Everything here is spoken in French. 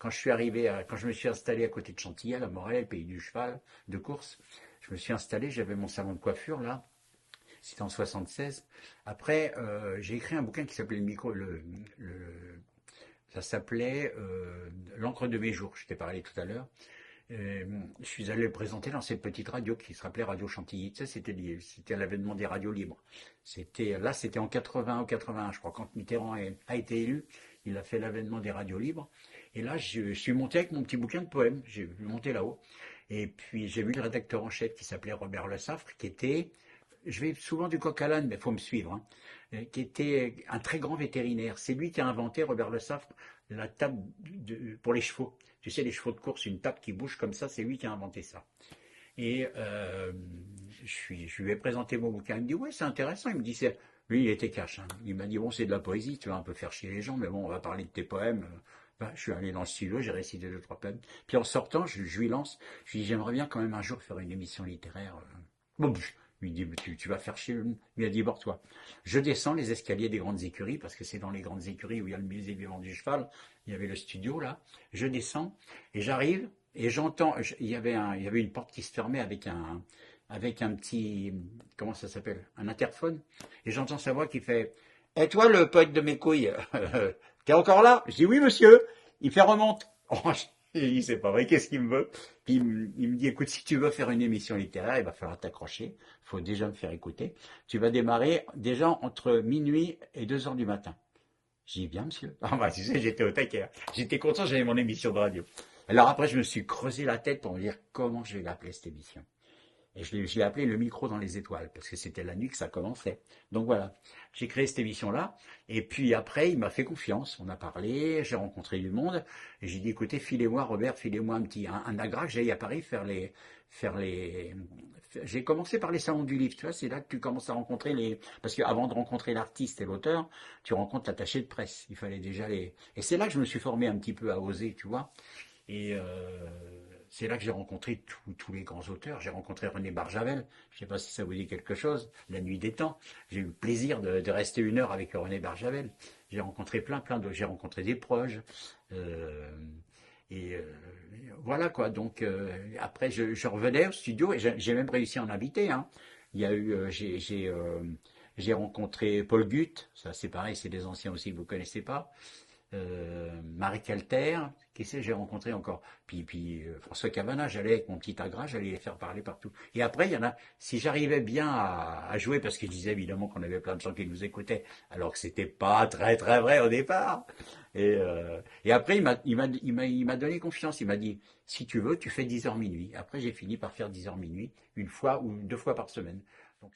quand je suis arrivé, quand je me suis installé à côté de Chantilly, à la Morelle, pays du cheval, de course, je me suis installé, j'avais mon salon de coiffure là, c'était en 76. Après, j'ai écrit un bouquin qui s'appelait ça s'appelait L'encre de mes jours, je t'ai parlé tout à l'heure. Je suis allé le présenter dans cette petite radio qui se rappelait Radio Chantilly. Tu sais, c'était l'avènement des radios libres. C'était en 80 ou 81, je crois, quand Mitterrand a été élu, il a fait l'avènement des radios libres. Et là, je suis monté avec mon petit bouquin de poèmes. J'ai monté là-haut. Et puis, j'ai vu le rédacteur en chef qui s'appelait Robert Le Saffre, qui était, je vais souvent du coq à l'âne, mais il faut me suivre, hein, qui était un très grand vétérinaire. C'est lui qui a inventé, Robert Le Saffre, la table pour les chevaux. Tu sais, les chevaux de course, une table qui bouge comme ça, c'est lui qui a inventé ça. Et je lui ai présenté mon bouquin. Il me dit, ouais, c'est intéressant. Il me dit, lui, il était cash, hein. Il m'a dit, bon, c'est de la poésie, tu vas un peu faire chier les gens, mais bon, on va parler de tes poèmes. Ben, je suis allé dans le studio, j'ai récité deux, trois poèmes. Puis en sortant, je lui lance, je lui dis, j'aimerais bien quand même un jour faire une émission littéraire. Bon, il me dit, mais tu vas faire chier. Il a dit, bord-toi. Je descends les escaliers des grandes écuries, parce que c'est dans les grandes écuries où il y a le musée vivant du cheval. Il y avait le studio, là. Je descends, et j'arrive, et j'entends, il y avait une porte qui se fermait avec un petit, comment ça s'appelle, un interphone. Et j'entends sa voix qui fait, et toi, le poète de mes couilles, t'es encore là? Je dis, oui, monsieur. Il fait remonte. Oh, je dis, c'est pas vrai, qu'est-ce qu'il me veut? Puis il me dit, écoute, si tu veux faire une émission littéraire, il va falloir t'accrocher. Il faut déjà me faire écouter. Tu vas démarrer déjà entre minuit et 2 heures du matin. J'ai dit, bien, monsieur. Ah, bah, tu sais, j'étais au taquet. J'étais content, j'avais mon émission de radio. Alors après, je me suis creusé la tête pour me dire comment je vais l'appeler cette émission. Et je l'ai appelé Le micro dans les étoiles, parce que c'était la nuit que ça commençait. Donc voilà, j'ai créé cette émission-là. Et puis après, il m'a fait confiance. On a parlé, j'ai rencontré du monde. Et j'ai dit, écoutez, filez-moi, Robert, filez-moi un agra que j'aille à Paris faire les. J'ai commencé par les salons du livre, tu vois, c'est là que tu commences à rencontrer les. Parce qu'avant de rencontrer l'artiste et l'auteur, tu rencontres l'attaché de presse. Il fallait déjà les. Et c'est là que je me suis formé un petit peu à oser, tu vois. Et c'est là que j'ai rencontré tous les grands auteurs. J'ai rencontré René Barjavel, je ne sais pas si ça vous dit quelque chose, La Nuit des Temps. J'ai eu le plaisir de rester 1 heure avec René Barjavel. J'ai rencontré plein d'autres. J'ai rencontré des proches. Euh, et voilà quoi. Donc après, je revenais au studio et j'ai même réussi à en inviter, hein. Il y a eu, j'ai rencontré Paul Guth. Ça c'est pareil, c'est des anciens aussi que vous ne connaissez pas. Marie Calter, qui c'est, j'ai rencontré encore. Puis François Cavana, j'allais avec mon petit agra, j'allais les faire parler partout. Et après, il y en a, si j'arrivais bien à jouer, parce qu'il disait évidemment qu'on avait plein de gens qui nous écoutaient, alors que c'était pas très très vrai au départ. Et après, il m'a donné confiance, il m'a dit, si tu veux, tu fais 10 heures minuit. Après, j'ai fini par faire 10 heures minuit, une fois ou 2 fois par semaine. Donc,